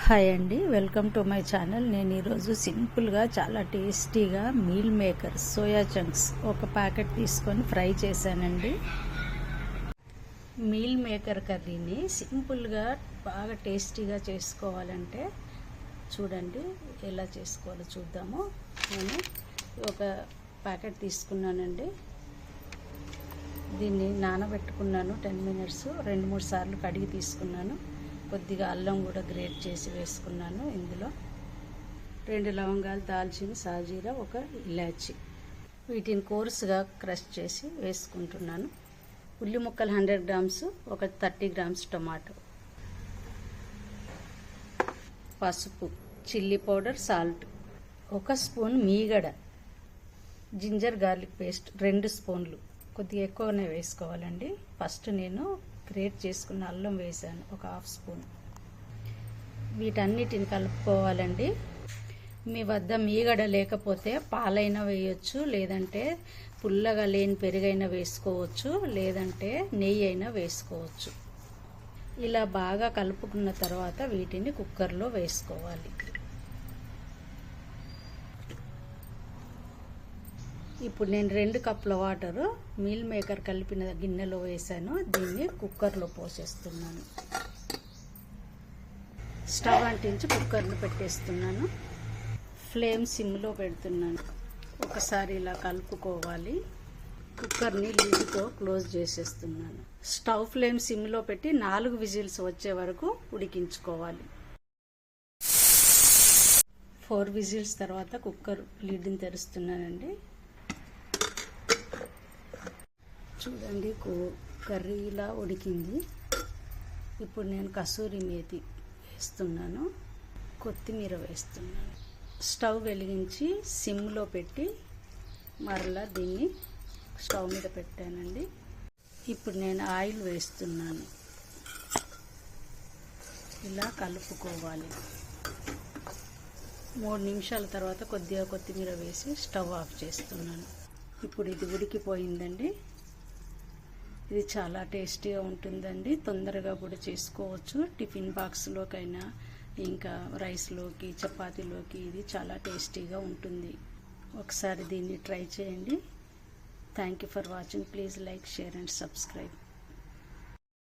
Hi అండి, welcome to my channel. నేను ఈరోజు సింపుల్గా చాలా టేస్టీగా మీల్ మేకర్ సోయా చంక్స్ ఒక ప్యాకెట్ తీసుకొని ఫ్రై చేశానండి. మీల్ మేకర్ కర్రీని సింపుల్గా బాగా టేస్టీగా చేసుకోవాలంటే చూడండి ఎలా చేసుకోవాలో చూద్దాము. నేను ఒక ప్యాకెట్ తీసుకున్నానండి. దీన్ని నానబెట్టుకున్నాను 10 మినిట్స్, 2-3 సార్లు కడిగి తీసుకున్నాను. కొద్దిగా అల్లం కూడా గ్రేట్ చేసి వేసుకున్నాను. ఇందులో 2 లవంగాలు, దాల్చిన, సాజీరా, ఒక ఇలాచి, వీటిని కోర్సుగా క్రష్ చేసి వేసుకుంటున్నాను. ఉల్లి ముక్కలు 100 గ్రామ్స్, ఒక 30 గ్రామ్స్ టొమాటో, పసుపు, చిల్లీ పౌడర్, సాల్ట్, 1 స్పూన్ మీగడ, జింజర్ గార్లిక్ పేస్ట్ 2 స్పూన్లు, కొద్దిగా ఎక్కువనే వేసుకోవాలండి. ఫస్ట్ నేను గ్రేట్ చేసుకున్న అల్లం వేసాను, ఒక 1/2 స్పూన్. వీటన్నిటిని కలుపుకోవాలండి. మీ వద్ద మీగడ లేకపోతే పాలైనా వేయొచ్చు, లేదంటే పుల్లగా లేని పెరుగైనా వేసుకోవచ్చు, లేదంటే నెయ్యి అయినా వేసుకోవచ్చు. ఇలా బాగా కలుపుకున్న తర్వాత వీటిని కుక్కర్లో వేసుకోవాలి. ఇప్పుడు నేను 2 కప్పుల వాటరు మీల్ మేకర్ కలిపిన గిన్నెలో వేసాను. దీన్ని కుక్కర్లో పోసేస్తున్నాను. స్టవ్ అంటించి కుక్కర్ని పెట్టేస్తున్నాను. ఫ్లేమ్ సిమ్లో పెడుతున్నాను. ఒకసారి ఇలా కలుపుకోవాలి. కుక్కర్ని లిడ్తో క్లోజ్ చేసేస్తున్నాను. స్టవ్ ఫ్లేమ్ సిమ్లో పెట్టి 4 విజిల్స్ వచ్చే వరకు ఉడికించుకోవాలి. 4 విజిల్స్ తర్వాత కుక్కర్ లిడ్ని తెరుస్తున్నానండి. చూడండి కర్రీ ఇలా ఉడికింది. ఇప్పుడు నేను కసూరి మేతి వేస్తున్నాను, కొత్తిమీర వేస్తున్నాను. స్టవ్ వెలిగించి సిమ్లో పెట్టి మరలా దీన్ని స్టవ్ మీద పెట్టానండి. ఇప్పుడు నేను ఆయిల్ వేస్తున్నాను. ఇలా కలుపుకోవాలి. 3 నిమిషాల తర్వాత కొద్దిగా కొత్తిమీర వేసి స్టవ్ ఆఫ్ చేస్తున్నాను. ఇప్పుడు ఇది ఉడికిపోయిందండి. ఇది చాలా టేస్టీగా ఉంటుందండి. తొందరగా కూడా చేసుకోవచ్చు. టిఫిన్ బాక్స్లోకైనా, ఇంకా రైస్లోకి, చపాతీలోకి ఇది చాలా టేస్టీగా ఉంటుంది. ఒకసారి దీన్ని ట్రై చేయండి. Thank you for watching. Please like, share and subscribe.